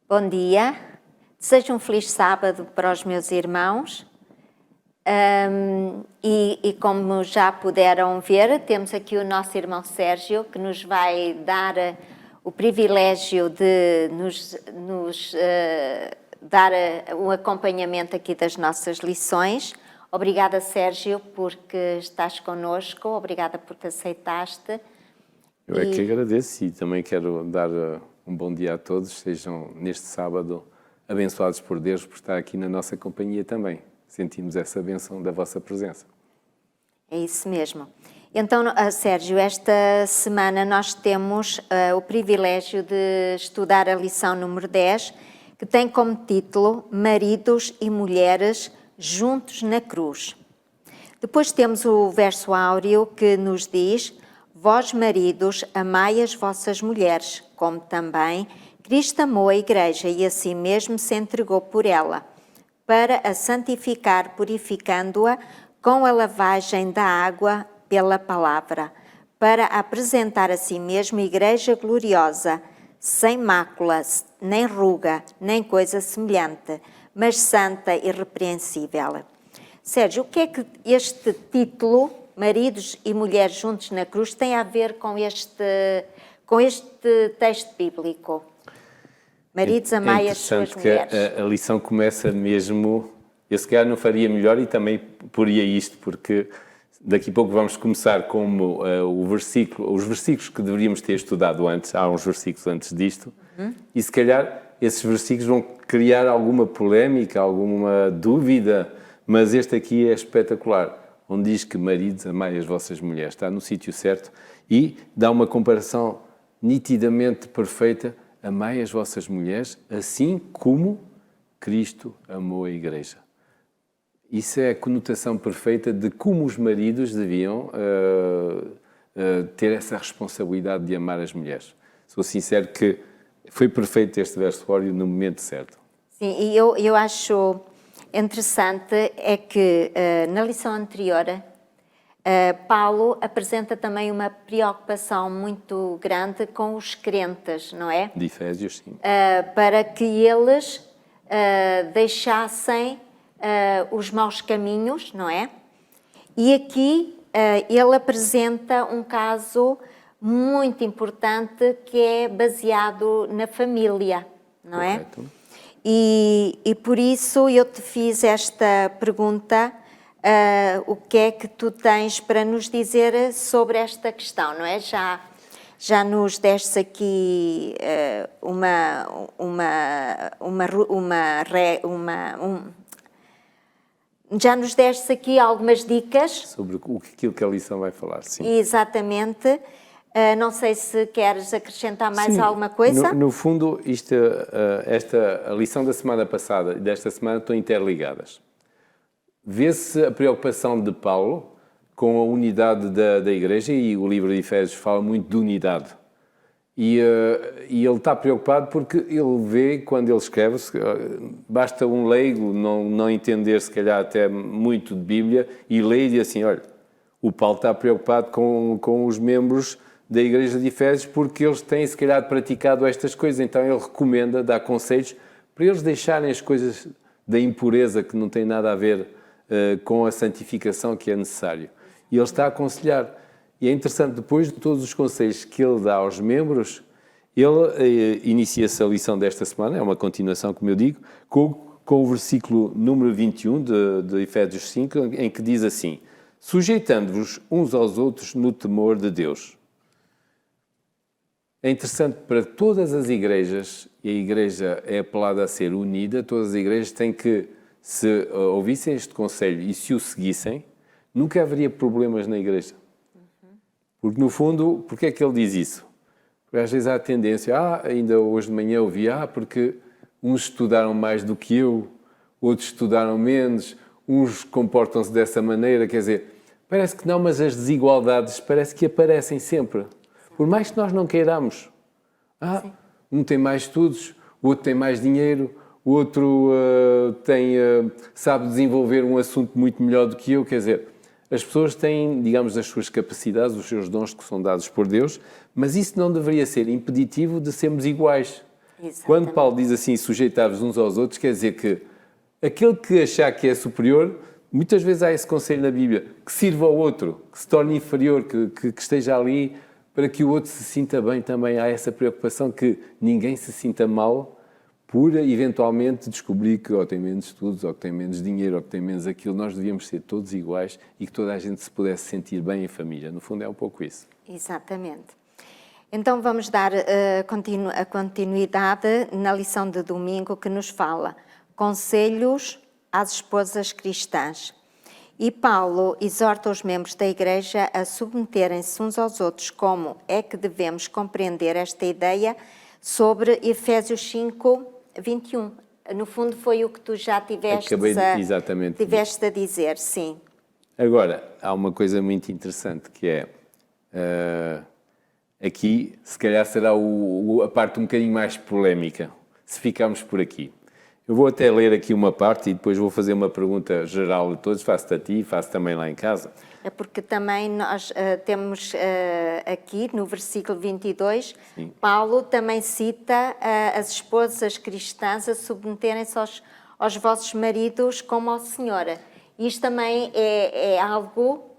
Bom dia, desejo um feliz sábado para os meus irmãos e como já puderam ver, temos aqui o nosso irmão Sérgio que nos vai dar o privilégio de nos dar um acompanhamento aqui das nossas lições. Obrigada, Sérgio, porque estás connosco, obrigada porque aceitaste. Eu é que agradeço e também quero dar um bom dia a todos, sejam neste sábado abençoados por Deus por estar aqui na nossa companhia também. Sentimos essa bênção da vossa presença. É isso mesmo. Então, Sérgio, esta semana nós temos o privilégio de estudar a lição número 10, que tem como título Maridos e Mulheres juntos na cruz. Depois temos o verso áureo que nos diz: Vós, maridos, amai as vossas mulheres, como também Cristo amou a Igreja e a si mesmo se entregou por ela, para a santificar, purificando-a com a lavagem da água pela palavra, para apresentar a si mesmo Igreja gloriosa, sem mácula, nem ruga, nem coisa semelhante, mas santa e irrepreensível. Sérgio, o que é que este título, Maridos e Mulheres juntos na cruz, tem a ver com este texto bíblico? Maridos, amai as suas mulheres. É interessante que a lição começa mesmo... Eu se calhar não faria melhor e também poria isto, porque daqui a pouco vamos começar como os versículos que deveríamos ter estudado antes. Há uns versículos antes disto. E se calhar esses versículos vão criar alguma polémica, alguma dúvida, mas este aqui é espetacular, onde diz que maridos, amai as vossas mulheres. Está no sítio certo e dá uma comparação nitidamente perfeita. Amai as vossas mulheres, assim como Cristo amou a Igreja. Isso é a conotação perfeita de como os maridos deviam ter essa responsabilidade de amar as mulheres. Sou sincero que foi perfeito este verso no momento certo. Sim, e eu acho interessante é que na lição anterior Paulo apresenta também uma preocupação muito grande com os crentes, não é? De Efésios, sim. Para que eles deixassem os maus caminhos, não é? E aqui ele apresenta um caso muito importante que é baseado na família, não é? Correto. E por isso eu te fiz esta pergunta, o que é que tu tens para nos dizer sobre esta questão, não é? Já nos deste aqui já nos deste aqui algumas dicas. Sobre aquilo que a lição vai falar, sim. Exatamente. Não sei se queres acrescentar mais Sim, alguma coisa. No fundo, a lição da semana passada e desta semana estão interligadas. Vê-se a preocupação de Paulo com a unidade da Igreja, e o livro de Efésios fala muito de unidade. E ele está preocupado porque ele vê, quando ele escreve, basta um leigo não entender, se calhar, até muito de Bíblia, e lê e diz assim, olha, o Paulo está preocupado com os membros da Igreja de Efésios porque eles têm, se calhar, praticado estas coisas. Então ele recomenda, dá conselhos para eles deixarem as coisas da impureza que não têm nada a ver com a santificação que é necessário. E ele está a aconselhar. E é interessante, depois de todos os conselhos que ele dá aos membros, ele inicia-se a lição desta semana, é uma continuação, como eu digo, com o versículo número 21 de Efésios 5, em que diz assim, sujeitando-vos uns aos outros no temor de Deus. É interessante para todas as igrejas, e a igreja é apelada a ser unida, todas as igrejas têm que, se ouvissem este conselho e se o seguissem, nunca haveria problemas na igreja. Porque, no fundo, porque é que ele diz isso? Porque às vezes há a tendência, ainda hoje de manhã eu vi, porque uns estudaram mais do que eu, outros estudaram menos, uns comportam-se dessa maneira, quer dizer, parece que não, mas as desigualdades parece que aparecem sempre. Por mais que nós não queiramos. Um tem mais estudos, o outro tem mais dinheiro, o outro sabe desenvolver um assunto muito melhor do que eu, quer dizer, as pessoas têm, digamos, as suas capacidades, os seus dons que são dados por Deus, mas isso não deveria ser impeditivo de sermos iguais. Quando Paulo diz assim, sujeitar-vos uns aos outros, quer dizer que aquele que achar que é superior, muitas vezes há esse conselho na Bíblia, que sirva ao outro, que se torne inferior, que esteja ali para que o outro se sinta bem também. Há essa preocupação que ninguém se sinta mal por eventualmente descobrir que ou tem menos estudos, ou que tem menos dinheiro, ou que tem menos aquilo. Nós devíamos ser todos iguais e que toda a gente se pudesse sentir bem em família. No fundo é um pouco isso. Exatamente. Então vamos dar a continuidade na lição de domingo que nos fala conselhos às esposas cristãs. E Paulo exorta os membros da Igreja a submeterem-se uns aos outros. Como é que devemos compreender esta ideia sobre Efésios 5, 21? No fundo foi o que tu já tiveste a dizer, sim. Agora, há uma coisa muito interessante que é... aqui, se calhar, será a parte um bocadinho mais polémica, se ficarmos por aqui. Eu vou até ler aqui uma parte e depois vou fazer uma pergunta geral a todos, faço-te a ti e faço também lá em casa. É porque também nós temos aqui, no versículo 22, sim, Paulo também cita as esposas cristãs a submeterem-se aos vossos maridos como ao Senhor. Isto também é algo...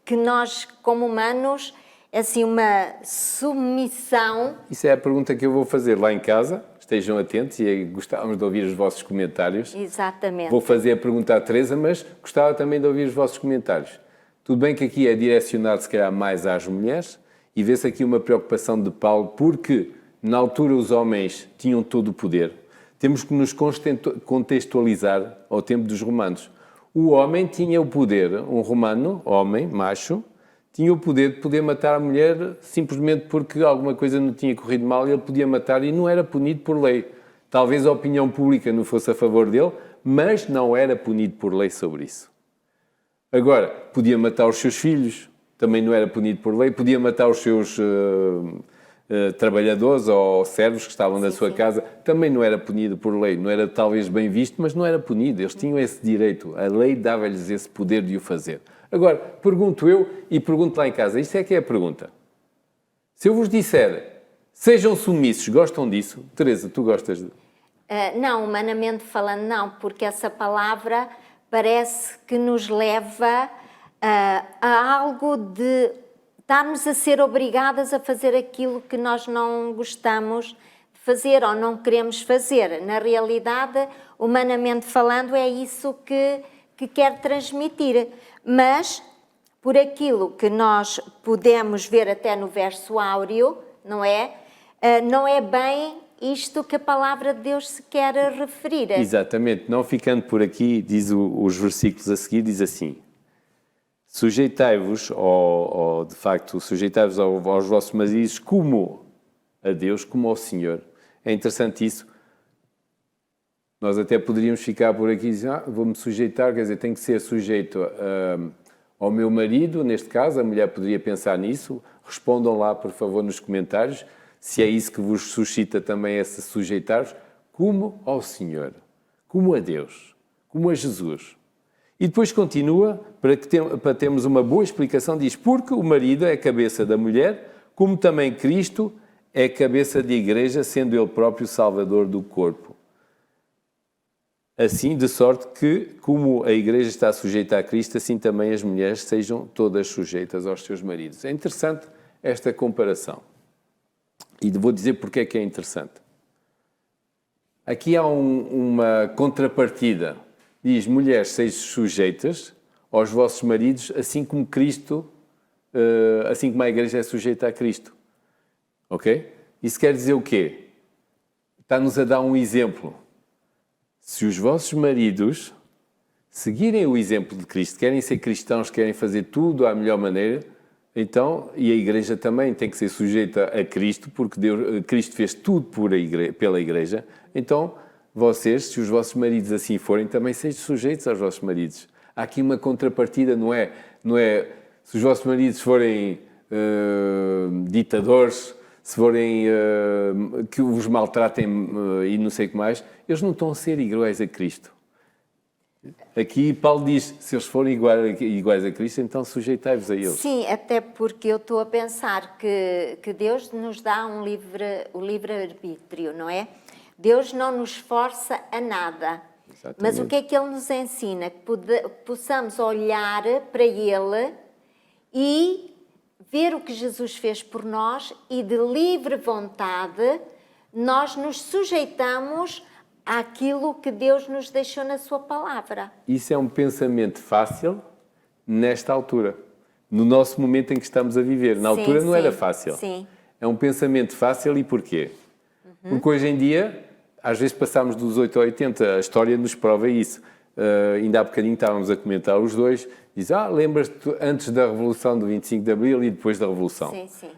que nós, como humanos, é assim uma submissão. Isso é a pergunta que eu vou fazer lá em casa. Estejam atentos e gostávamos de ouvir os vossos comentários. Exatamente. Vou fazer a pergunta à Teresa, mas gostava também de ouvir os vossos comentários. Tudo bem que aqui é direcionado, se calhar, mais às mulheres, e vê-se aqui uma preocupação de Paulo, porque na altura os homens tinham todo o poder. Temos que nos contextualizar ao tempo dos romanos. O homem tinha o poder, um romano, homem, macho, tinha o poder de poder matar a mulher simplesmente porque alguma coisa não tinha corrido mal e ele podia matar e não era punido por lei. Talvez a opinião pública não fosse a favor dele, mas não era punido por lei sobre isso. Agora, podia matar os seus filhos, também não era punido por lei, podia matar os seus trabalhadores ou servos que estavam na sua casa, também não era punido por lei, não era talvez bem visto, mas não era punido, eles tinham esse direito, a lei dava-lhes esse poder de o fazer. Agora, pergunto eu e pergunto lá em casa, isto é que é a pergunta. Se eu vos disser, sejam submissos, gostam disso? Teresa, tu gostas de... Não, humanamente falando não, porque essa palavra parece que nos leva a algo de estarmos a ser obrigadas a fazer aquilo que nós não gostamos de fazer ou não queremos fazer. Na realidade, humanamente falando, é isso que quer transmitir. Mas, por aquilo que nós podemos ver até no verso áureo, não é? Não é bem isto que a palavra de Deus se quer referir. Exatamente. Não ficando por aqui, diz os versículos a seguir, diz assim: sujeitai-vos, ou de facto, sujeitai-vos aos vossos maridos como a Deus, como ao Senhor. É interessante isso. Nós até poderíamos ficar por aqui e dizer, vou-me sujeitar, quer dizer, tenho que ser sujeito ao meu marido, neste caso, a mulher poderia pensar nisso. Respondam lá, por favor, nos comentários, se é isso que vos suscita também esse sujeitar-vos, como ao Senhor, como a Deus, como a Jesus. E depois continua, para termos uma boa explicação, diz, porque o marido é a cabeça da mulher, como também Cristo é a cabeça da igreja, sendo ele próprio o salvador do corpo. Assim, de sorte que, como a igreja está sujeita a Cristo, assim também as mulheres sejam todas sujeitas aos seus maridos. É interessante esta comparação. E vou dizer porque é que é interessante. Aqui há uma contrapartida. Diz, mulheres, sejam sujeitas aos vossos maridos, assim como Cristo, assim como a igreja é sujeita a Cristo. Ok? Isso quer dizer o quê? Está-nos a dar um exemplo. Se os vossos maridos seguirem o exemplo de Cristo, querem ser cristãos, querem fazer tudo à melhor maneira, então, e a igreja também tem que ser sujeita a Cristo, porque Cristo fez tudo pela igreja, então vocês, se os vossos maridos assim forem, também sejam sujeitos aos vossos maridos. Há aqui uma contrapartida, não é se os vossos maridos forem ditadores, se forem que os maltratem e não sei o que mais, eles não estão a ser iguais a Cristo. Aqui Paulo diz, se eles forem iguais a Cristo, então sujeitai-vos a eles. Sim, até porque eu estou a pensar que Deus nos dá o livre-arbítrio, não é? Deus não nos força a nada. Exatamente. Mas o que é que Ele nos ensina? Que possamos olhar para Ele e ver o que Jesus fez por nós e de livre vontade nós nos sujeitamos àquilo que Deus nos deixou na sua palavra. Isso é um pensamento fácil nesta altura, no nosso momento em que estamos a viver. Na altura não era fácil. Sim. É um pensamento fácil e porquê? Porque hoje em dia, às vezes passamos dos 8 a 80, a história nos prova isso. Ainda há bocadinho estávamos a comentar os dois, diz, lembras-te antes da Revolução do 25 de Abril e depois da Revolução. Sim, sim.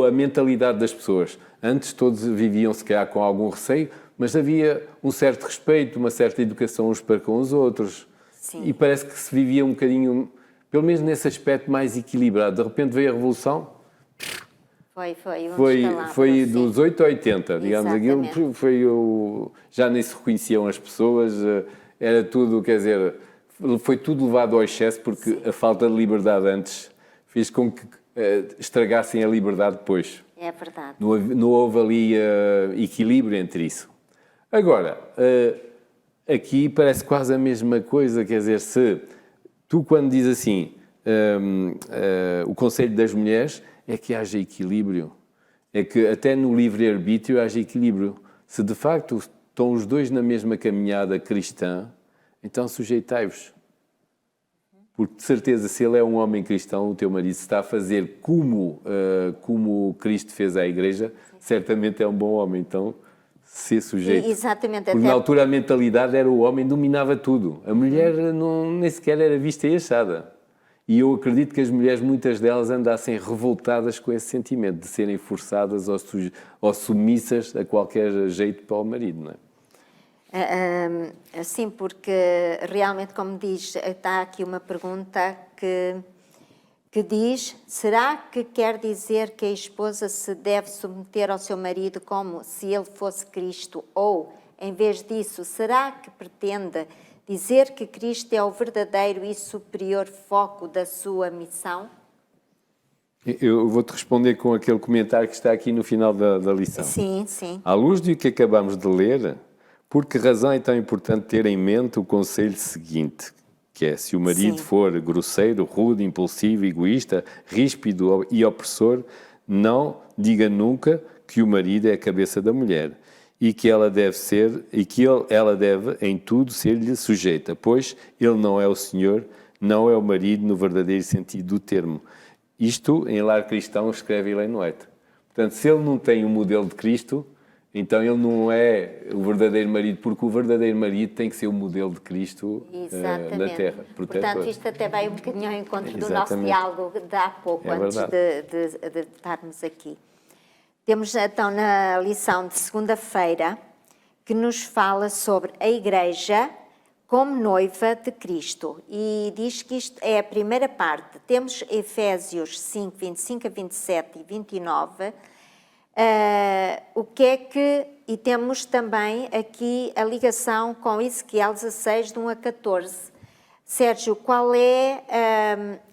A mentalidade das pessoas. Antes todos viviam se calhar com algum receio, mas havia um certo respeito, uma certa educação uns para com os outros. Sim. E parece que se vivia um bocadinho, pelo menos nesse aspecto, mais equilibrado. De repente veio a Revolução, foi dos 8 a 80, digamos. Aquilo já nem se reconheciam as pessoas, era tudo, quer dizer, foi tudo levado ao excesso porque a falta de liberdade antes fez com que estragassem a liberdade depois. É verdade. Não houve ali equilíbrio entre isso. Agora, aqui parece quase a mesma coisa, quer dizer, se tu quando dizes assim, o Conselho das Mulheres, é que haja equilíbrio. É que até no livre-arbítrio haja equilíbrio. Se de facto estão os dois na mesma caminhada cristã, então sujeitai-vos. Porque de certeza, se ele é um homem cristão, o teu marido está a fazer como Cristo fez à Igreja, certamente é um bom homem. Então, ser sujeito. Exatamente. Porque na altura a mentalidade era o homem dominava tudo. A mulher nem sequer era vista e achada. E eu acredito que as mulheres, muitas delas, andassem revoltadas com esse sentimento de serem forçadas ou submissas a qualquer jeito para o marido, não é? Sim, porque realmente, como diz, está aqui uma pergunta que diz: será que quer dizer que a esposa se deve submeter ao seu marido como se ele fosse Cristo? Ou, em vez disso, será que pretende dizer que Cristo é o verdadeiro e superior foco da sua missão? Eu vou-te responder com aquele comentário que está aqui no final da lição. Sim, sim. À luz do que acabamos de ler, por que razão é tão importante ter em mente o conselho seguinte, que é: se o marido for grosseiro, rude, impulsivo, egoísta, ríspido e opressor, não diga nunca que o marido é a cabeça da mulher e que ela deve em tudo ser-lhe sujeita, pois ele não é o Senhor, não é o marido no verdadeiro sentido do termo. Isto, em Lar Cristão, escreve Ellen White. Portanto, se ele não tem o modelo de Cristo, então ele não é o verdadeiro marido, porque o verdadeiro marido tem que ser o modelo de Cristo na Terra. Portanto, isto até vai um bocadinho ao encontro do nosso diálogo de há pouco, antes de estarmos aqui. Temos então na lição de segunda-feira que nos fala sobre a Igreja como noiva de Cristo. E diz que isto é a primeira parte. Temos Efésios 5, 25 a 27 e 29. E temos também aqui a ligação com Ezequiel 16, de 1 a 14. Sérgio, qual é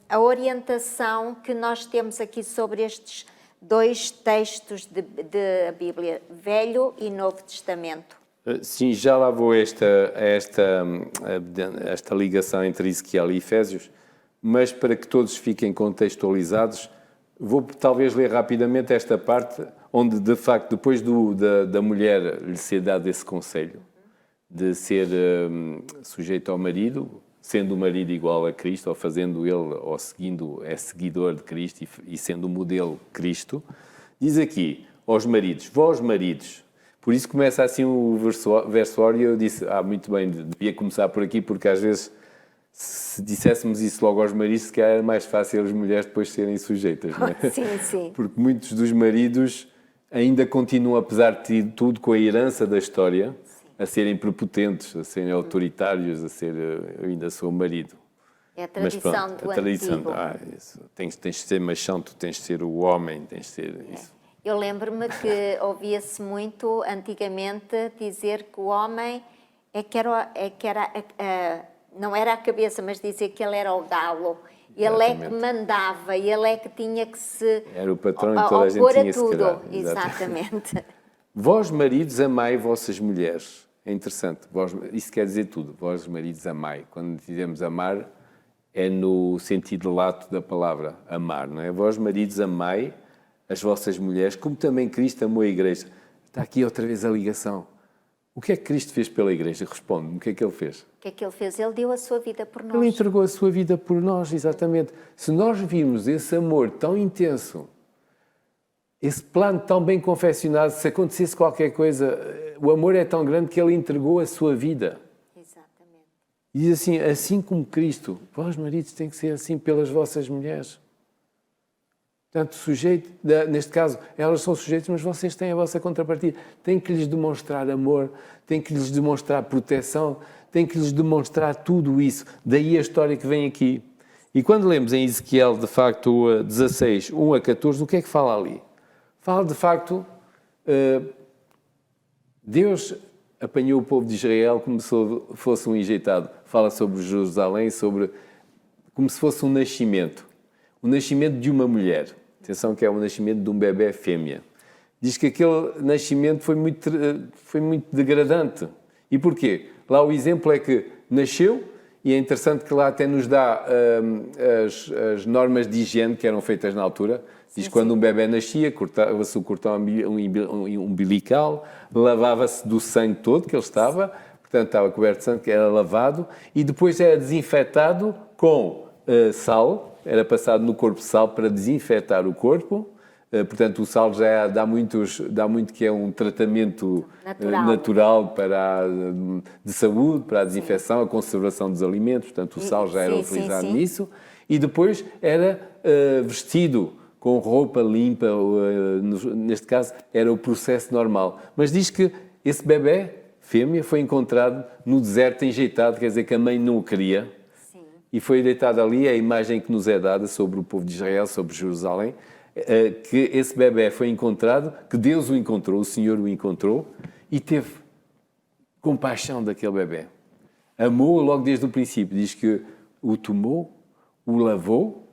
a orientação que nós temos aqui sobre estes dois textos da Bíblia, Velho e Novo Testamento? Sim, já lá vou esta ligação entre Ezequiel e Efésios, mas para que todos fiquem contextualizados, vou talvez ler rapidamente esta parte, onde de facto depois da mulher lhe ser dado esse conselho, de ser sujeito ao marido, sendo o marido igual a Cristo, ou fazendo ele, ou seguindo, é seguidor de Cristo e sendo o modelo Cristo, diz aqui aos maridos: vós maridos. Por isso começa assim o versório, e eu disse, muito bem, devia começar por aqui, porque às vezes, se disséssemos isso logo aos maridos, se calhar era mais fácil as mulheres depois serem sujeitas, não é? Sim, sim. Porque muitos dos maridos ainda continuam, apesar de tudo, com a herança da história, a serem prepotentes, a serem autoritários, a ser, eu ainda sou o marido. É a tradição do antigo. Tens de ser machão, tu tens de ser o homem, tens de ser isso. Eu lembro-me que ouvia-se muito antigamente dizer que o homem é que era não era a cabeça, mas dizia que ele era o galo. Ele é que Exatamente. mandava, ele é que tinha que se Era o patrão e toda a gente opor tinha que se tudo. calar. Exatamente. Vós, maridos, amai vossas mulheres. É interessante. Isso quer dizer tudo. Vós, maridos, amai. Quando dizemos amar, é no sentido lato da palavra amar, não é? Vós, maridos, amai as vossas mulheres, como também Cristo amou a Igreja. Está aqui outra vez a ligação. O que é que Cristo fez pela Igreja? Responde-me, o que é que Ele fez? O que é que ele fez? Ele deu a sua vida por nós. Ele entregou a sua vida por nós, exatamente. Se nós virmos esse amor tão intenso, esse plano tão bem confeccionado, se acontecesse qualquer coisa, o amor é tão grande que Ele entregou a sua vida. Exatamente. E diz assim como Cristo, vós maridos têm que ser assim pelas vossas mulheres. Portanto, neste caso, elas são sujeitas, mas vocês têm a vossa contrapartida. Têm que lhes demonstrar amor, têm que lhes demonstrar proteção, têm que lhes demonstrar tudo isso. Daí a história que vem aqui. E quando lemos em Ezequiel, de facto, 16, 1 a 14, o que é que fala ali? Fala, de facto, Deus apanhou o povo de Israel como se fosse um enjeitado. Fala sobre Jerusalém, como se fosse um nascimento. O nascimento de uma mulher. Atenção que é o nascimento de um bebê fêmea. Diz que aquele nascimento foi muito degradante. E porquê? Lá o exemplo é que nasceu, e é interessante que lá até nos dá as normas de higiene que eram feitas na altura. Diz que quando um bebê nascia, cortava-se o cordão umbilical, lavava-se do sangue todo que ele estava, portanto estava coberto de sangue, que era lavado, e depois era desinfetado com sal. Era passado no corpo sal para desinfetar o corpo. Portanto, o sal já dá muito que é um tratamento natural de saúde, para a desinfecção, a conservação dos alimentos. Portanto, o sal já era utilizado nisso. E depois era vestido com roupa limpa. Neste caso, era o processo normal. Mas diz que esse bebê, fêmea, foi encontrado no deserto enjeitado, quer dizer que a mãe não o queria. E foi deitado ali a imagem que nos é dada sobre o povo de Israel, sobre Jerusalém, que esse bebé foi encontrado, que Deus o encontrou, o Senhor o encontrou, e teve compaixão daquele bebé. Amou-o logo desde o princípio. Diz que o tomou, o lavou,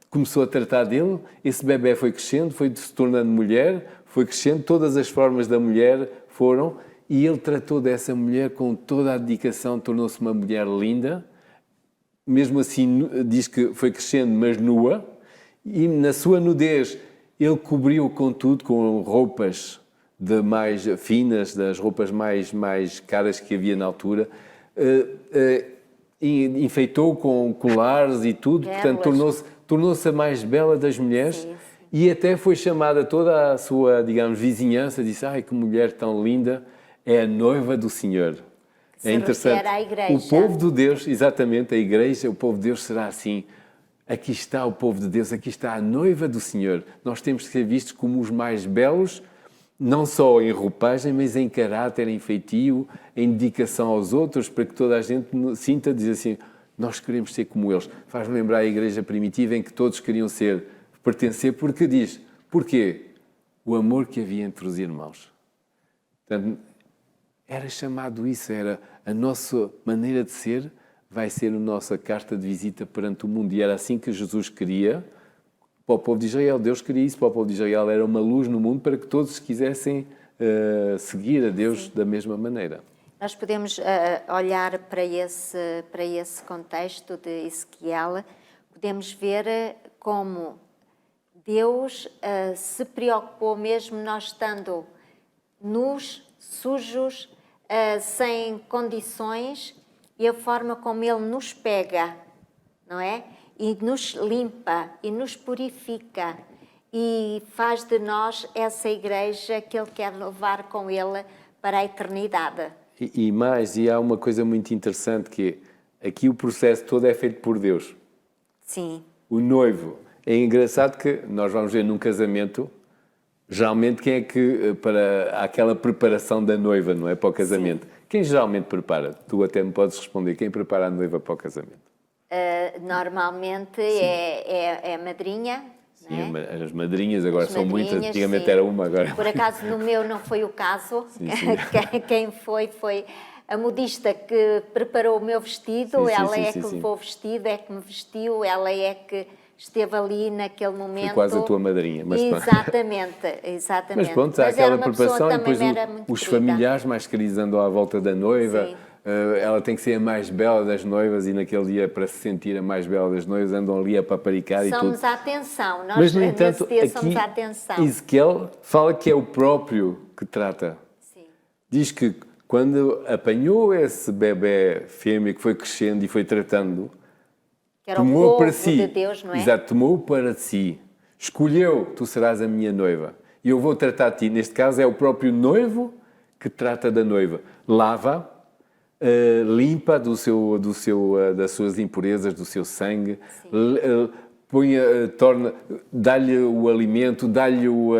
começou a tratar dele. Esse bebé foi crescendo, foi se tornando mulher, foi crescendo, todas as formas da mulher foram... E ele tratou dessa mulher com toda a dedicação, tornou-se uma mulher linda. Mesmo assim, diz que foi crescendo, mas nua. E na sua nudez, ele cobriu com tudo, com roupas mais finas, das roupas mais caras que havia na altura. E enfeitou com colares e tudo. Portanto, tornou-se a mais bela das mulheres. Sim. E até foi chamada toda a sua, digamos, vizinhança. Disse, ai, que mulher tão linda. É a noiva do Senhor. É interessante. À igreja. O povo de Deus, exatamente, a igreja, o povo de Deus será assim. Aqui está o povo de Deus, aqui está a noiva do Senhor. Nós temos que ser vistos como os mais belos, não só em roupagem, mas em caráter, em feitio, em dedicação aos outros, para que toda a gente sinta, diz assim, nós queremos ser como eles. Faz-me lembrar a igreja primitiva em que todos queriam pertencer, porque diz, porquê? O amor que havia entre os irmãos. Portanto, era chamado isso, era a nossa maneira de ser, vai ser a nossa carta de visita perante o mundo. E era assim que Jesus queria para o povo de Israel. Deus queria isso para o povo de Israel. Era uma luz no mundo para que todos quisessem seguir a Deus da mesma maneira. Nós podemos olhar para esse contexto de Ezequiel, podemos ver como Deus se preocupou mesmo nós estando nus, sujos, sem condições, e a forma como Ele nos pega, não é? E nos limpa, e nos purifica, e faz de nós essa igreja que Ele quer levar com Ele para a eternidade. E há uma coisa muito interessante que aqui o processo todo é feito por Deus. Sim. O noivo. É engraçado que nós vamos ver num casamento, geralmente quem é que, para aquela preparação da noiva, não é? Para o casamento. Sim. Quem geralmente prepara? Tu até me podes responder. Quem prepara a noiva para o casamento? Normalmente é a madrinha. Sim, as madrinhas agora são muitas, antigamente era uma agora. Por acaso no meu não foi o caso, sim. Quem foi a modista que preparou o meu vestido, Sim, sim, ela sim, é sim, que sim. levou o vestido, é que me vestiu, ela é que esteve ali naquele momento. Foi quase a tua madrinha, mas pronto. Exatamente, Mas exatamente. pronto, há Mas era aquela uma pessoa que preparação e também depois me era muito os querida. familiares mais queridos andam à volta da noiva. Sim. Ela tem que ser a mais bela das noivas e naquele dia, para se sentir a mais bela das noivas, andam ali a paparicar e tudo. Somos a atenção, nós Mas, no entanto, nesse dia aqui somos a atenção. Ezequiel fala que é o próprio que trata. Sim. Diz que quando apanhou esse bebé fêmea que foi crescendo e foi tratando, Que era o tomou para povo si, de Deus, não é? exato, tomou para si, escolheu, tu serás a minha noiva e eu vou tratar de ti. Neste caso é o próprio noivo que trata da noiva. Lava, limpa das suas impurezas, do seu sangue, põe, dá-lhe o alimento, dá-lhe o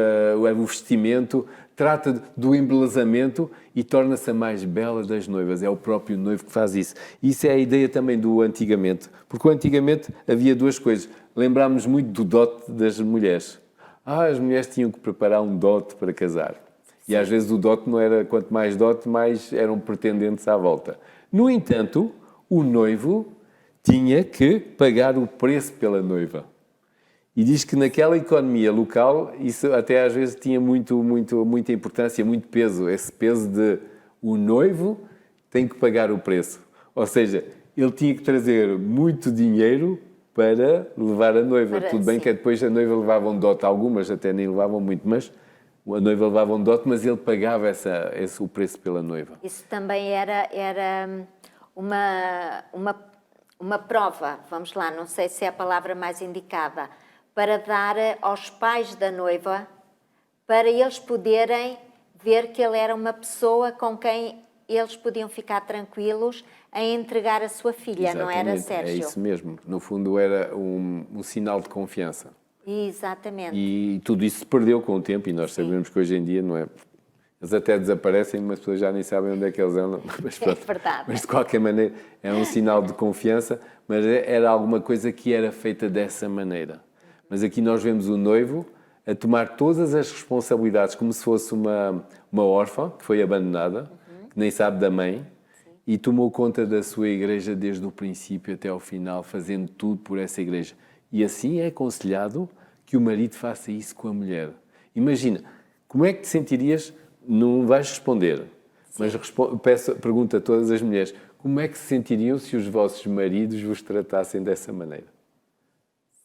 vestimento, trata do embelezamento e torna-se a mais bela das noivas. É o próprio noivo que faz isso. Isso é a ideia também do antigamente. Porque antigamente havia duas coisas. Lembrámos muito do dote das mulheres. As mulheres tinham que preparar um dote para casar. E às vezes o dote não era, quanto mais dote, mais eram pretendentes à volta. No entanto, o noivo tinha que pagar o preço pela noiva. E diz que naquela economia local, isso até às vezes tinha muita importância, muito peso. Esse peso de o noivo tem que pagar o preço. Ou seja, ele tinha que trazer muito dinheiro para levar a noiva. Tudo bem que depois a noiva levava um dote, algumas até nem levavam muito, mas a noiva levava um dote, mas ele pagava o preço pela noiva. Isso também era uma prova, vamos lá, não sei se é a palavra mais indicada, para dar aos pais da noiva, para eles poderem ver que ele era uma pessoa com quem eles podiam ficar tranquilos em entregar a sua filha, Exatamente, não era, Sérgio? é isso mesmo. No fundo era um sinal de confiança. Exatamente. E tudo isso se perdeu com o tempo e nós sabemos que hoje em dia não é... Eles até desaparecem, mas as pessoas já nem sabem onde é que eles andam. Mas, pronto, É verdade. Mas de qualquer maneira é um sinal de confiança, mas era alguma coisa que era feita dessa maneira. Mas aqui nós vemos o noivo a tomar todas as responsabilidades como se fosse uma órfã que foi abandonada, que nem sabe da mãe, e tomou conta da sua igreja desde o princípio até ao final, fazendo tudo por essa igreja. E assim é aconselhado que o marido faça isso com a mulher. Imagina, como é que te sentirias, não vais responder, mas pergunta a todas as mulheres, como é que se sentiriam se os vossos maridos vos tratassem dessa maneira?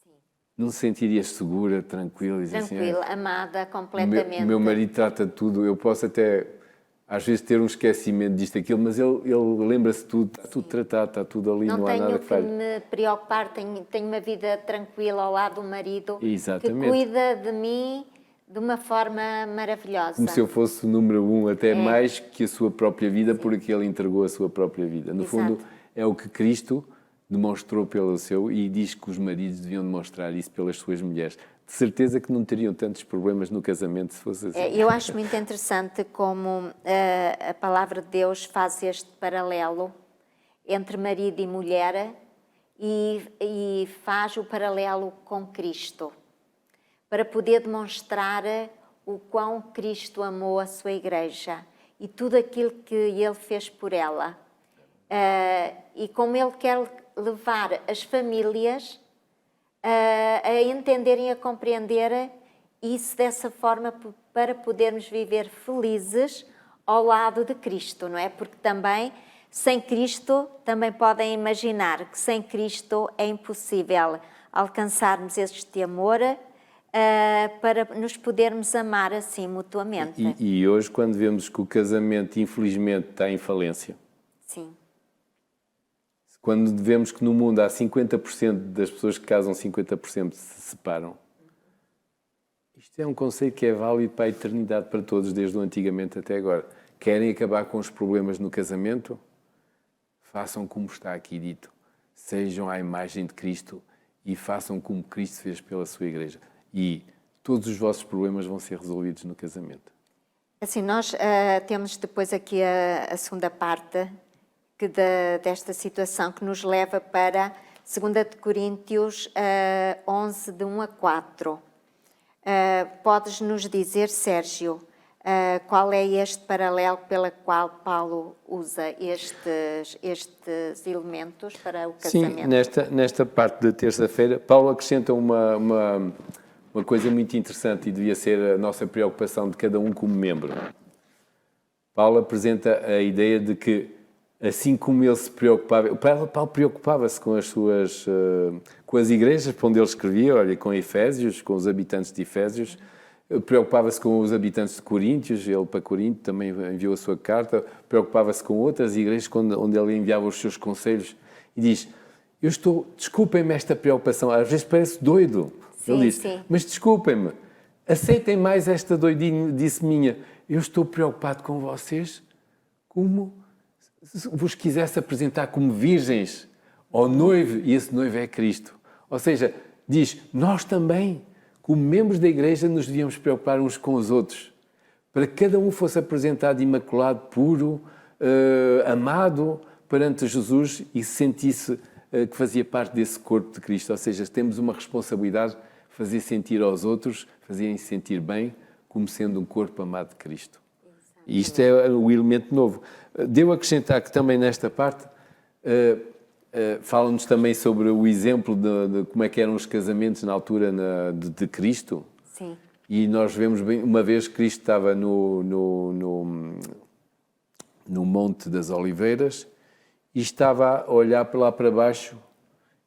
Sim. Não se sentirias segura, tranquila? Tranquila, assim, amada completamente. O meu marido trata de tudo, eu posso até... Às vezes ter um esquecimento disto, aquilo, mas ele lembra-se de tudo, está tudo tratado, está tudo ali, não há nada que falhe. Não tenho que me preocupar, tenho uma vida tranquila ao lado do marido, Exatamente. que cuida de mim de uma forma maravilhosa. Como se eu fosse o número um, até mais que a sua própria vida, porque ele entregou a sua própria vida. No fundo, é o que Cristo demonstrou pelo seu, e diz que os maridos deviam demonstrar isso pelas suas mulheres. De certeza que não teriam tantos problemas no casamento se fosse assim. Eu acho muito interessante como a palavra de Deus faz este paralelo entre marido e mulher e faz o paralelo com Cristo, para poder demonstrar o quão Cristo amou a sua igreja e tudo aquilo que Ele fez por ela. E como Ele quer levar as famílias a entenderem, a compreender isso dessa forma para podermos viver felizes ao lado de Cristo, não é? Porque também, sem Cristo, também podem imaginar que sem Cristo é impossível alcançarmos este amor para nos podermos amar assim mutuamente. E hoje, quando vemos que o casamento, infelizmente, está em falência, Sim. quando vemos que no mundo há 50% das pessoas que casam, 50% se separam. Isto é um conceito que é válido para a eternidade, para todos, desde o antigamente até agora. Querem acabar com os problemas no casamento? Façam como está aqui dito. Sejam à imagem de Cristo e façam como Cristo fez pela sua igreja. E todos os vossos problemas vão ser resolvidos no casamento. Assim, nós temos depois aqui a segunda parte desta situação que nos leva para 2 Coríntios 11, de 1 a 4. Podes nos dizer, Sérgio, qual é este paralelo pela qual Paulo usa estes elementos para o casamento? Sim, nesta parte da terça-feira, Paulo acrescenta uma coisa muito interessante e devia ser a nossa preocupação de cada um como membro. Paulo apresenta a ideia de que, assim como ele se preocupava, Paulo preocupava-se com com as igrejas para onde ele escrevia, olha, com Efésios, com os habitantes de Efésios, preocupava-se com os habitantes de Coríntios, ele para Corinto também enviou a sua carta, preocupava-se com outras igrejas onde ele enviava os seus conselhos e diz, desculpem-me esta preocupação, às vezes parece doido, ele diz, mas desculpem-me, aceitem mais esta doidice minha, eu estou preocupado com vocês como se vos quisesse apresentar como virgens ao noivo, e esse noivo é Cristo. Ou seja, diz, nós também, como membros da igreja, nos devíamos preocupar uns com os outros, para que cada um fosse apresentado imaculado, puro, amado perante Jesus e se sentisse que fazia parte desse corpo de Cristo. Ou seja, temos uma responsabilidade de fazer sentir aos outros, fazerem se sentir bem, como sendo um corpo amado de Cristo. E isto é o elemento novo. Devo acrescentar que também nesta parte fala-nos também sobre o exemplo de como é que eram os casamentos na altura de Cristo. Sim. E nós vemos bem, uma vez Cristo estava no Monte das Oliveiras e estava a olhar para lá para baixo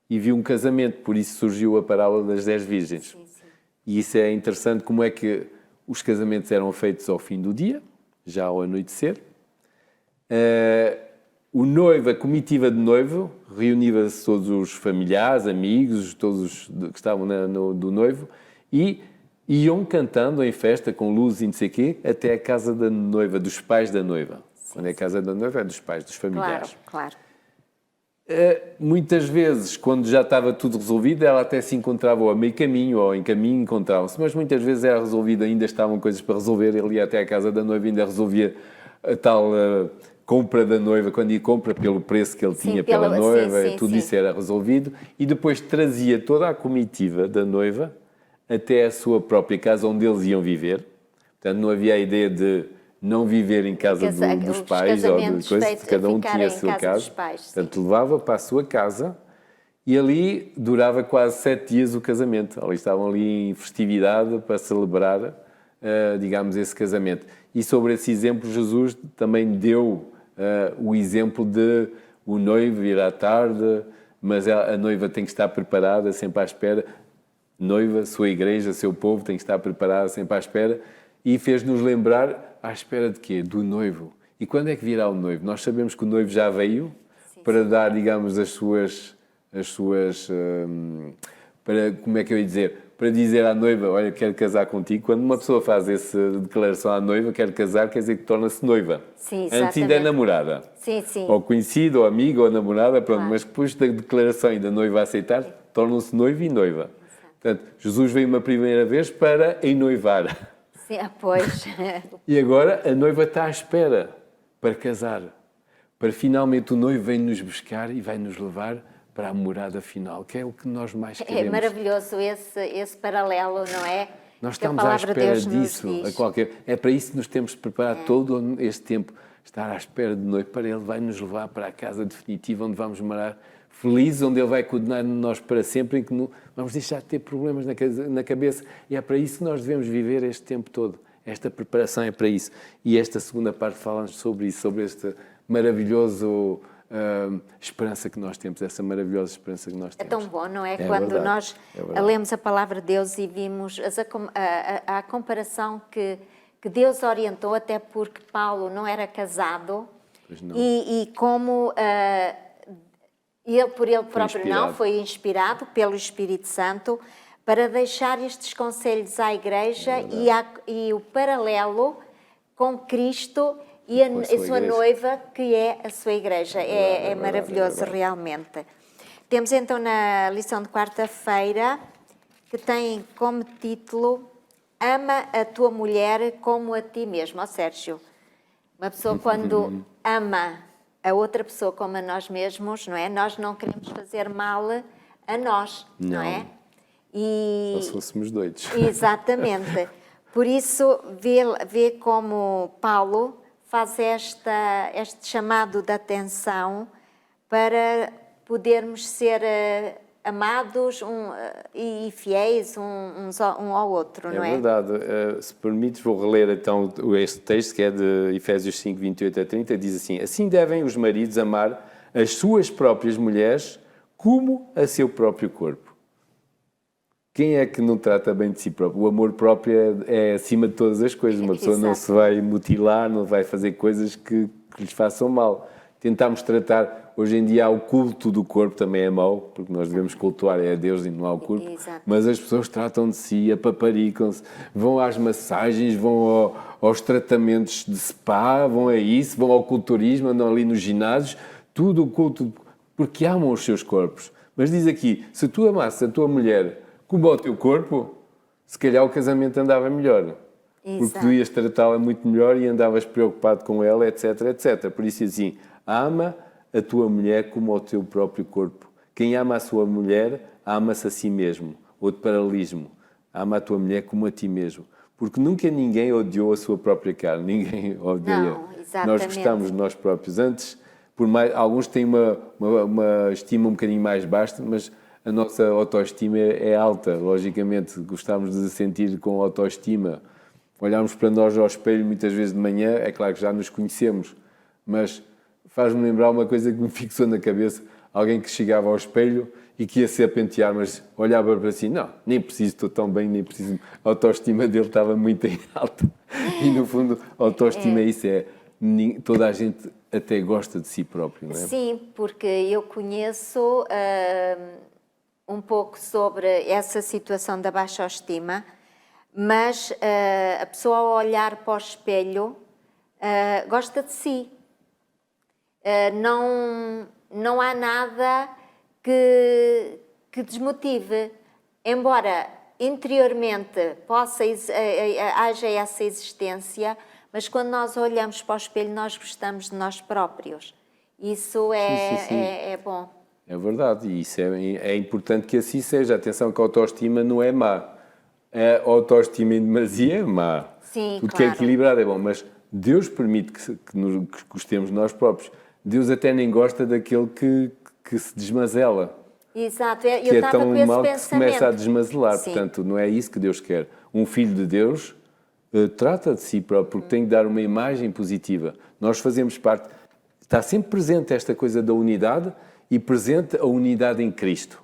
e viu um casamento, por isso surgiu a parábola das 10 virgens. Sim, sim. E isso é interessante, como é que os casamentos eram feitos ao fim do dia, já ao anoitecer. O noivo, a comitiva de noivo, reuniva-se todos os familiares, amigos, todos os que estavam do noivo, e iam cantando em festa, com luzes e não sei o quê, até a casa da noiva, dos pais da noiva. Sim, quando é a casa da noiva, é dos pais, dos familiares. Claro. Muitas vezes, quando já estava tudo resolvido, ela até se encontrava ou a meio caminho ou em caminho encontravam-se, mas muitas vezes era resolvido, ainda estavam coisas para resolver, ele ia até à casa da noiva e ainda resolvia a tal compra da noiva, quando ia compra pelo preço que ele tinha pela noiva, tudo isso era resolvido, e depois trazia toda a comitiva da noiva até a sua própria casa, onde eles iam viver. Portanto, não havia a ideia de não viver em casa dos pais ou de coisas, cada um tinha a sua casa. Portanto, levava para a sua casa e ali durava quase 7 dias o casamento. Ali estavam ali em festividade para celebrar, digamos, esse casamento. E sobre esse exemplo, Jesus também deu o exemplo de o noivo ir à tarde, mas a noiva tem que estar preparada, sempre à espera. Noiva, sua igreja, seu povo tem que estar preparada, sempre à espera. E fez-nos lembrar à espera de quê? Do noivo. E quando é que virá o noivo? Nós sabemos que o noivo já veio para dar, digamos, as suas para, como é que eu ia dizer? Para dizer à noiva, olha, quero casar contigo. Quando uma pessoa faz essa declaração à noiva, quero casar, quer dizer que torna-se noiva. Sim, exatamente. Antes ainda é namorada. Sim, sim. Ou conhecido, ou amigo, ou namorada, pronto. Mas depois da declaração e da noiva aceitar, tornam-se noivo e noiva. Exato. Portanto, Jesus veio uma primeira vez para ennoivar. Sim, pois. E agora a noiva está à espera para casar. Para finalmente o noivo vem nos buscar e vai nos levar para a morada final, que é o que nós mais queremos. É maravilhoso esse paralelo, não é? Nós estamos à espera disso. É para isso que nos temos de preparar todo este tempo. Estar à espera de noivo para ele vai nos levar para a casa definitiva onde vamos morar felizes, onde ele vai condenar-nos para sempre, em que não vamos deixar de ter problemas na cabeça. E é para isso que nós devemos viver este tempo todo. Esta preparação é para isso. E esta segunda parte fala-nos sobre isso, sobre esta maravilhosa esperança que nós temos, essa maravilhosa esperança que nós temos. É tão bom, não é? Quando verdade, nós lemos a palavra de Deus e vimos a comparação que Deus orientou, até porque Paulo não era casado, e como ele por ele próprio não, foi inspirado pelo Espírito Santo para deixar estes conselhos à Igreja e o paralelo com Cristo e a sua noiva, que é a sua Igreja. É maravilhoso, realmente. Temos então na lição de quarta-feira, que tem como título Ama a tua mulher como a ti mesmo. Ó Sérgio, uma pessoa quando ama a outra pessoa como a nós mesmos, não é? Nós não queremos fazer mal a nós, não é? Só se fôssemos doidos. Exatamente. Por isso, vê como Paulo faz este chamado de atenção para podermos ser amados e fiéis um ao outro, não é? É verdade. Se permites, vou reler então este texto, que é de Efésios 5, 28 a 30, diz assim: assim devem os maridos amar as suas próprias mulheres como a seu próprio corpo. Quem é que não trata bem de si próprio? O amor próprio é acima de todas as coisas. Uma pessoa não se vai mutilar, não vai fazer coisas que lhes façam mal. Tentarmos tratar... Hoje em dia há o culto do corpo, também é mau, porque nós devemos cultuar a Deus e não ao corpo. Exato. Mas as pessoas tratam de si, apaparicam-se, vão às massagens, vão aos tratamentos de spa, vão a isso, vão ao culturismo, andam ali nos ginásios, tudo o culto, porque amam os seus corpos. Mas diz aqui, se tu amasses a tua mulher como ao teu corpo, se calhar o casamento andava melhor. Exato. Porque tu ias tratá-la muito melhor e andavas preocupado com ela, etc, etc. Por isso, assim, ama a tua mulher como ao teu próprio corpo. Quem ama a sua mulher, ama-se a si mesmo. Outro paralelismo. Ama a tua mulher como a ti mesmo. Porque nunca ninguém odiou a sua própria carne. Ninguém odeia. Não, exatamente. Nós gostamos de nós próprios. Antes, por mais, alguns têm uma estima um bocadinho mais baixa, mas a nossa autoestima é alta, logicamente. Gostamos de sentir com autoestima. Olharmos para nós ao espelho muitas vezes de manhã, é claro que já nos conhecemos, mas faz-me lembrar uma coisa que me fixou na cabeça. Alguém que chegava ao espelho e que ia se a pentear, mas olhava para si, não, nem preciso, estou tão bem, nem preciso. A autoestima dele estava muito em alta. E no fundo, a autoestima é isso, toda a gente até gosta de si próprio, não é? Sim, porque eu conheço um pouco sobre essa situação da baixa autoestima, mas a pessoa ao olhar para o espelho gosta de si. Não há nada que desmotive, embora interiormente haja essa existência, mas quando nós olhamos para o espelho nós gostamos de nós próprios. Isso é bom. É verdade, e isso é importante que assim seja. Atenção que a autoestima não é má. A autoestima em demasia é má. Sim, tudo claro. que é equilibrado é bom, mas Deus permite que gostemos de nós próprios. Deus até nem gosta daquele que se desmazela. Exato, eu Que é estava tão com esse mal que se pensamento. começa a desmazelar. Sim. Portanto, não é isso que Deus quer. Um filho de Deus trata de si próprio, porque tem que dar uma imagem positiva. Nós fazemos parte... Está sempre presente esta coisa da unidade e presente a unidade em Cristo.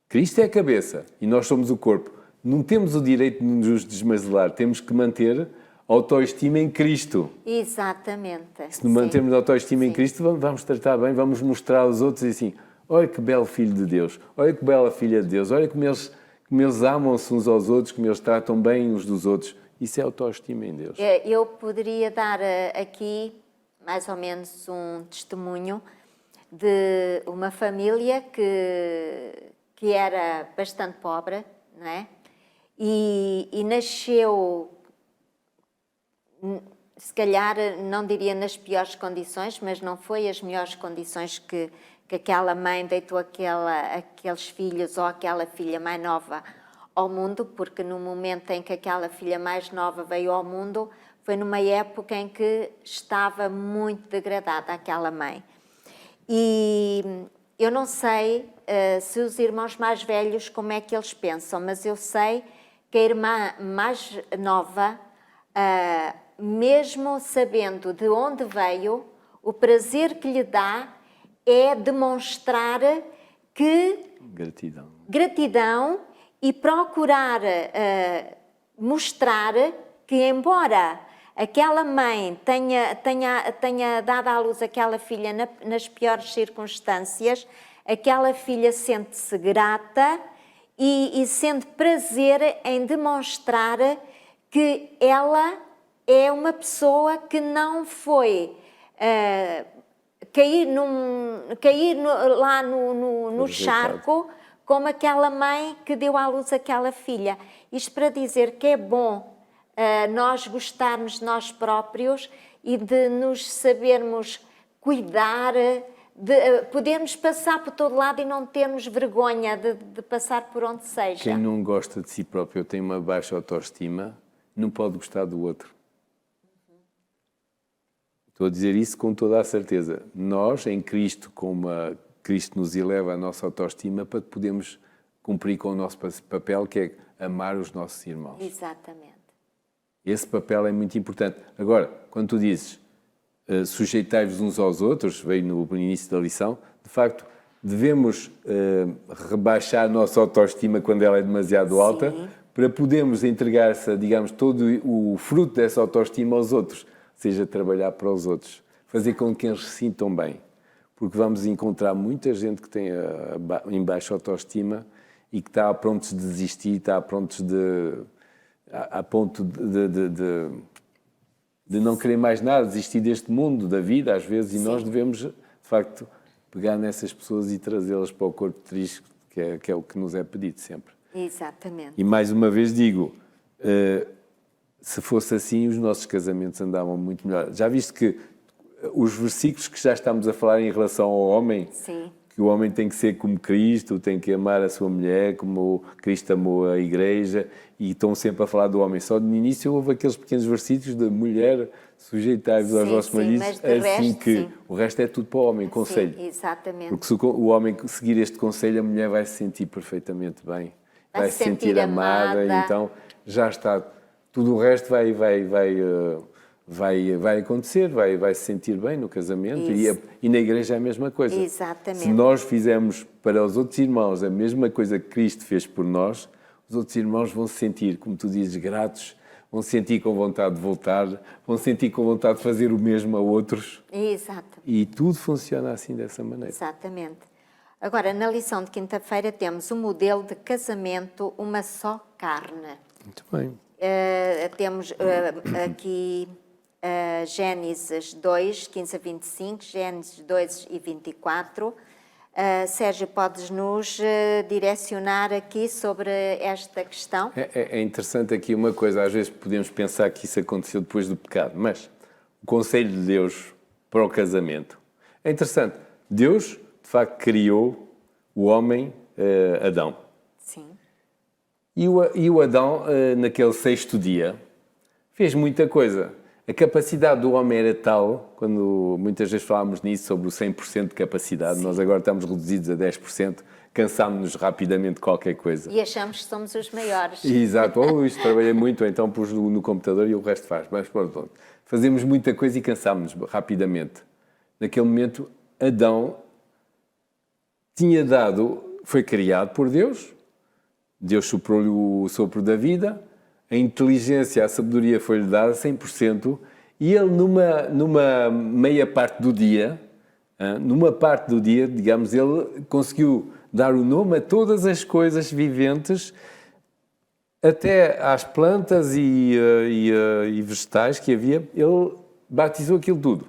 Cristo é a cabeça e nós somos o corpo. Não temos o direito de nos desmazelar. Temos que manter a autoestima em Cristo. Exatamente. Se não mantermos a autoestima em Cristo, vamos tratar bem, vamos mostrar aos outros e assim, olha que belo filho de Deus, olha que bela filha de Deus, olha como eles amam-se uns aos outros, como eles tratam bem uns dos outros. Isso é autoestima em Deus. Eu poderia dar aqui mais ou menos um testemunho de uma família que era bastante pobre, não é? E nasceu, se calhar, não diria nas piores condições, mas não foi as melhores condições que aquela mãe deitou aqueles filhos ou aquela filha mais nova ao mundo, porque no momento em que aquela filha mais nova veio ao mundo, foi numa época em que estava muito degradada aquela mãe. E eu não sei se os irmãos mais velhos como é que eles pensam, mas eu sei que a irmã mais nova, mesmo sabendo de onde veio, o prazer que lhe dá é demonstrar que gratidão e procurar mostrar que, embora aquela mãe tenha dado à luz aquela filha nas piores circunstâncias, aquela filha sente-se grata e sente prazer em demonstrar que ela é uma pessoa que não foi cair lá no charco como aquela mãe que deu à luz aquela filha. Isto para dizer que é bom nós gostarmos de nós próprios e de nos sabermos cuidar, de podermos passar por todo lado e não termos vergonha de passar por onde seja. Quem não gosta de si próprio tem uma baixa autoestima, não pode gostar do outro. Estou a dizer isso com toda a certeza. Nós, em Cristo, como Cristo nos eleva a nossa autoestima para podermos cumprir com o nosso papel, que é amar os nossos irmãos. Exatamente. Esse papel é muito importante. Agora, quando tu dizes sujeitai-vos uns aos outros, veio no início da lição, de facto, devemos rebaixar a nossa autoestima quando ela é demasiado alta, para podermos entregar-se, digamos, todo o fruto dessa autoestima aos outros, seja trabalhar para os outros, fazer com que eles se sintam bem. Porque vamos encontrar muita gente que tem em baixa autoestima e que está a prontos de desistir, está a prontos a ponto de não querer mais nada, desistir deste mundo, da vida, às vezes, e nós devemos, de facto, pegar nessas pessoas e trazê-las para o corpo de Cristo, que é o que nos é pedido sempre. Exatamente. E mais uma vez digo, se fosse assim, os nossos casamentos andavam muito melhor. Já viste que os versículos que já estamos a falar em relação ao homem, Sim. que o homem tem que ser como Cristo, tem que amar a sua mulher, como Cristo amou a igreja, e estão sempre a falar do homem. Só no início houve aqueles pequenos versículos da mulher, sujeitai-vos aos vossos maridos, mas de assim resto, que sim. O resto é tudo para o homem, conselho. Sim, exatamente. Porque se o homem seguir este conselho, a mulher vai se sentir perfeitamente bem, vai se sentir amada, então já está. Tudo o resto vai acontecer, vai se sentir bem no casamento e na igreja é a mesma coisa. Exatamente. Se nós fizermos para os outros irmãos a mesma coisa que Cristo fez por nós, os outros irmãos vão se sentir, como tu dizes, gratos, vão se sentir com vontade de voltar, vão se sentir com vontade de fazer o mesmo a outros. Exato. E tudo funciona assim, dessa maneira. Exatamente. Agora, na lição de quinta-feira temos o modelo de casamento, uma só carne. Muito bem. Temos aqui Gênesis 2, 15 a 25, Gênesis 2 e 24. Sérgio, podes-nos direcionar aqui sobre esta questão? É interessante aqui uma coisa, às vezes podemos pensar que isso aconteceu depois do pecado, mas o conselho de Deus para o casamento é interessante. Deus, de facto, criou o homem Adão. Sim. E o Adão, naquele sexto dia, fez muita coisa. A capacidade do homem era tal, quando muitas vezes falámos nisso, sobre o 100% de capacidade, nós agora estamos reduzidos a 10%, cansámos-nos rapidamente de qualquer coisa. E achamos que somos os maiores. Exato, ou isto trabalhei muito, ou então pus no computador e o resto faz. Mas pronto, fazemos muita coisa e cansámos-nos rapidamente. Naquele momento, Adão foi criado por Deus, Deus soprou-lhe o sopro da vida, a inteligência, a sabedoria foi-lhe dada 100%, e ele numa meia parte do dia, digamos, ele conseguiu dar o nome a todas as coisas viventes, até às plantas e vegetais que havia, ele batizou aquilo tudo.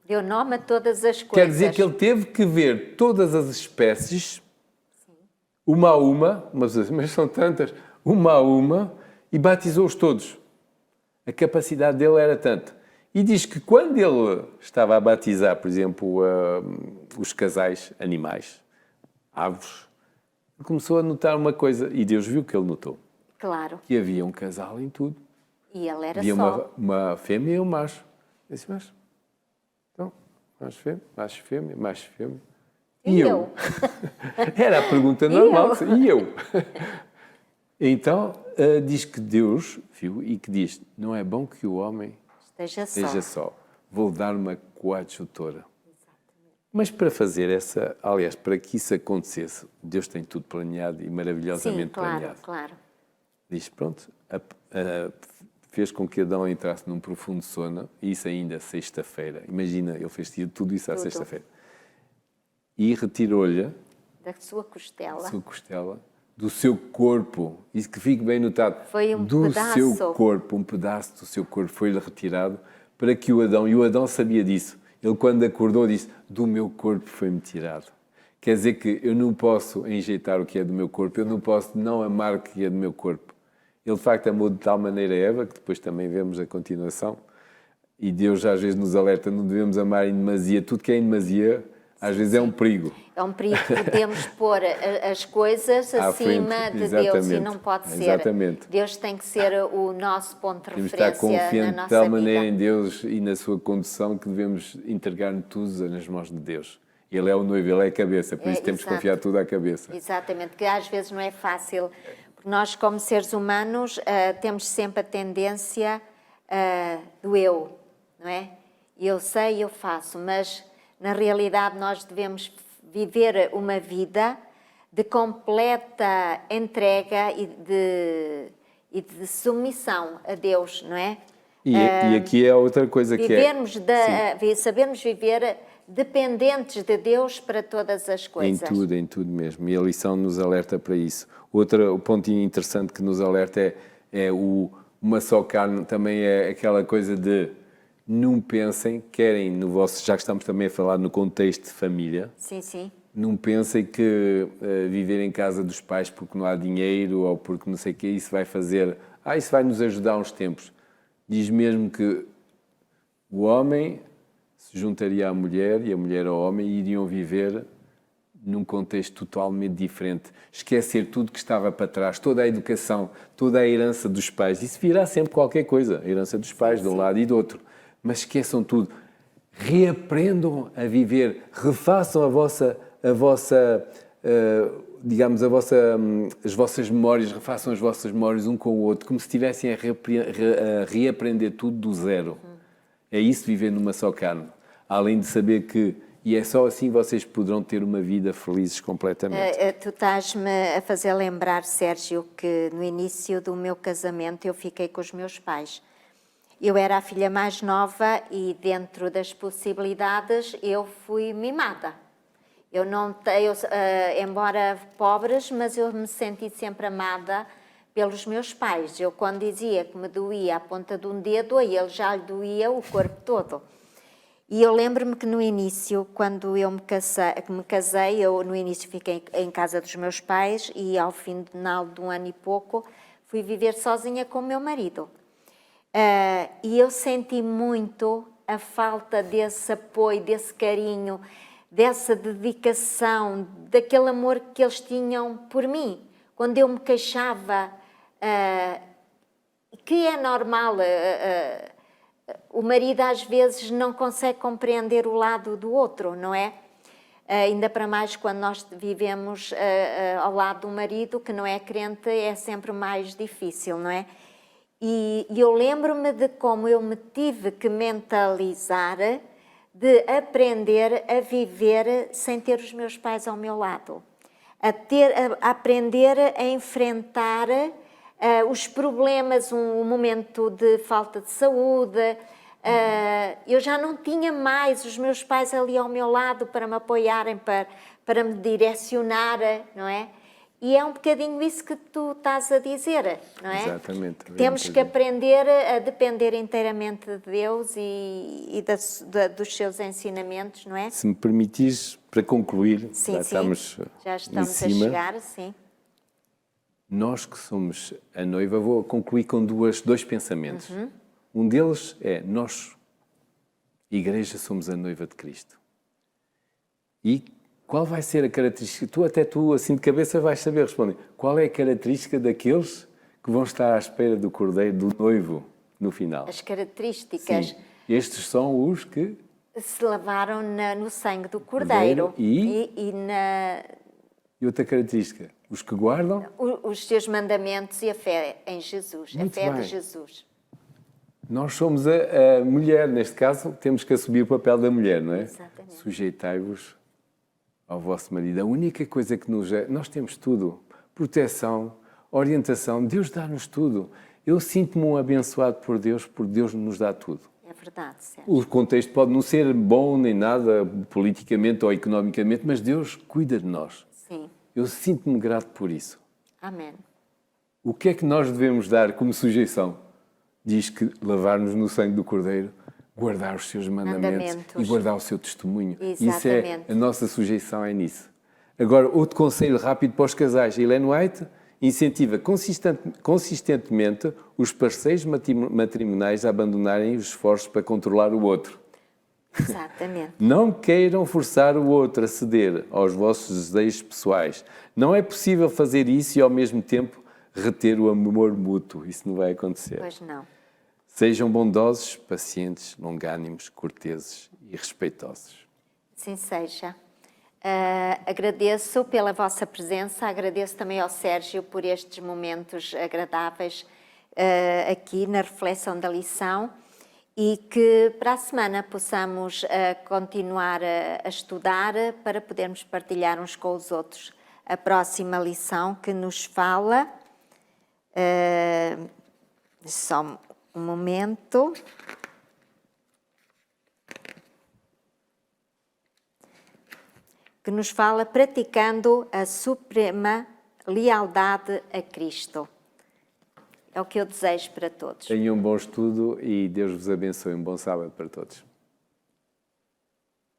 Deu nome a todas as coisas. Quer dizer que ele teve que ver todas as espécies, uma a uma, mas são tantas, uma a uma, e batizou-os todos. A capacidade dele era tanta. E diz que quando ele estava a batizar, por exemplo, os casais animais, aves, ele começou a notar uma coisa, e Deus viu que ele notou. Claro. Que havia um casal em tudo. E ele era havia só. uma fêmea e um macho. Eu disse, mas, então, macho, fêmea, macho, fêmea. E eu? Era a pergunta normal. E eu? Então, diz que Deus viu e que diz, não é bom que o homem esteja só. Vou dar uma coadjutora. Mas para fazer para que isso acontecesse, Deus tem tudo planeado e maravilhosamente planeado. Claro. Diz, pronto, fez com que Adão entrasse num profundo sono, e isso ainda sexta-feira. Imagina, ele fez tudo isso à sexta-feira. E retirou-lhe da sua costela, do seu corpo, isso que fique bem notado, foi um do pedaço. seu corpo, um pedaço do seu corpo foi-lhe retirado para que e o Adão sabia disso. Ele, quando acordou, disse, do meu corpo foi-me tirado. Quer dizer que eu não posso enjeitar o que é do meu corpo, eu não posso não amar o que é do meu corpo. Ele, de facto, amou de tal maneira a Eva, que depois também vemos a continuação, e Deus às vezes nos alerta, não devemos amar em demasia. Tudo que é em demasia Às vezes é um perigo. É um perigo que podemos pôr as coisas À acima frente, de Deus e exatamente. não pode ser. Exatamente. Deus tem que ser o nosso ponto de Temos de estar referência na confiantes de nossa tal vida. maneira em Deus e na sua condução que devemos entregar tudo nas mãos de Deus. Ele é o noivo, Ele é a cabeça, por isso temos que exato. confiar tudo à cabeça. Exatamente, que às vezes não é fácil, porque nós, como seres humanos, temos sempre a tendência do eu, não é? Eu sei, eu faço, mas na realidade nós devemos viver uma vida de completa entrega e de submissão a Deus, não é? E aqui é outra coisa que é... Sabermos viver dependentes de Deus para todas as coisas. Em tudo mesmo. E a lição nos alerta para isso. Outro ponto interessante que nos alerta é uma só carne, também é aquela coisa de não pensem, querem no vosso, já que estamos também a falar no contexto de família, Sim, sim. não pensem que viver em casa dos pais porque não há dinheiro ou porque não sei o que, isso vai fazer, isso vai nos ajudar uns tempos. Diz mesmo que o homem se juntaria à mulher e a mulher ao homem e iriam viver num contexto totalmente diferente. Esquecer tudo que estava para trás, toda a educação, toda a herança dos pais. Isso virá sempre qualquer coisa, a herança dos pais, de um lado e do outro. Mas esqueçam tudo. Reaprendam a viver, refaçam as vossas memórias, refaçam as vossas memórias um com o outro, como se estivessem a reaprender tudo do zero. É isso viver numa só carne. Além de saber que, e é só assim vocês poderão ter uma vida felizes completamente. Tu estás-me a fazer lembrar, Sérgio, que no início do meu casamento eu fiquei com os meus pais. Eu era a filha mais nova e dentro das possibilidades eu fui mimada. Embora pobres, mas eu me senti sempre amada pelos meus pais. Eu quando dizia que me doía a ponta de um dedo, a ele já lhe doía o corpo todo. E eu lembro-me que no início, quando eu me casei, eu no início fiquei em casa dos meus pais e ao final de um ano e pouco fui viver sozinha com o meu marido. E eu senti muito a falta desse apoio, desse carinho, dessa dedicação, daquele amor que eles tinham por mim. Quando eu me queixava, que é normal, o marido às vezes não consegue compreender o lado do outro, não é? Ainda para mais quando nós vivemos ao lado do marido que não é crente, é sempre mais difícil, não é? E eu lembro-me de como eu me tive que mentalizar de aprender a viver sem ter os meus pais ao meu lado. A aprender a enfrentar os problemas, um momento de falta de saúde. Eu já não tinha mais os meus pais ali ao meu lado para me apoiarem, para me direcionar, não é? E é um bocadinho isso que tu estás a dizer, não é? Exatamente. Temos que aprender a depender inteiramente de Deus e dos seus ensinamentos, não é? Se me permitires, para concluir, Sim, já estamos em cima, a chegar, sim. Nós que somos a noiva, vou concluir com dois pensamentos. Um deles é, nós, Igreja, somos a noiva de Cristo. E qual vai ser a característica? Tu, assim de cabeça, vais saber responder. Qual é a característica daqueles que vão estar à espera do Cordeiro, do noivo, no final? As características. Sim. Estes são os que se lavaram no sangue do Cordeiro. E outra característica? Os que guardam? Os seus mandamentos e a fé em Jesus. Muito a fé bem. de Jesus. Nós somos a mulher, neste caso, temos que assumir o papel da mulher, não é? Exatamente. Sujeitai-vos ao vosso marido. A única coisa que nós temos tudo. Proteção, orientação. Deus dá-nos tudo. Eu sinto-me um abençoado por Deus, porque Deus nos dá tudo. É verdade, Sérgio. O contexto pode não ser bom nem nada, politicamente ou economicamente, mas Deus cuida de nós. Sim. Eu sinto-me grato por isso. Amém. O que é que nós devemos dar como sujeição? Diz que lavar-nos no sangue do Cordeiro, guardar os seus mandamentos e guardar o seu testemunho. Exatamente. Isso é a nossa sujeição, é nisso. Agora, outro conselho rápido para os casais. Ellen White incentiva consistentemente os parceiros matrimoniais a abandonarem os esforços para controlar o outro. Exatamente. Não queiram forçar o outro a ceder aos vossos desejos pessoais. Não é possível fazer isso e ao mesmo tempo reter o amor mútuo. Isso não vai acontecer. Pois não. Sejam bondosos, pacientes, longânimos, corteses e respeitosos. Assim seja. Agradeço pela vossa presença, agradeço também ao Sérgio por estes momentos agradáveis aqui na reflexão da lição e que para a semana possamos continuar a estudar para podermos partilhar uns com os outros a próxima lição que nos fala. Só um momento. Que nos fala praticando a suprema lealdade a Cristo. É o que eu desejo para todos. Tenham um bom estudo e Deus vos abençoe. Um bom sábado para todos.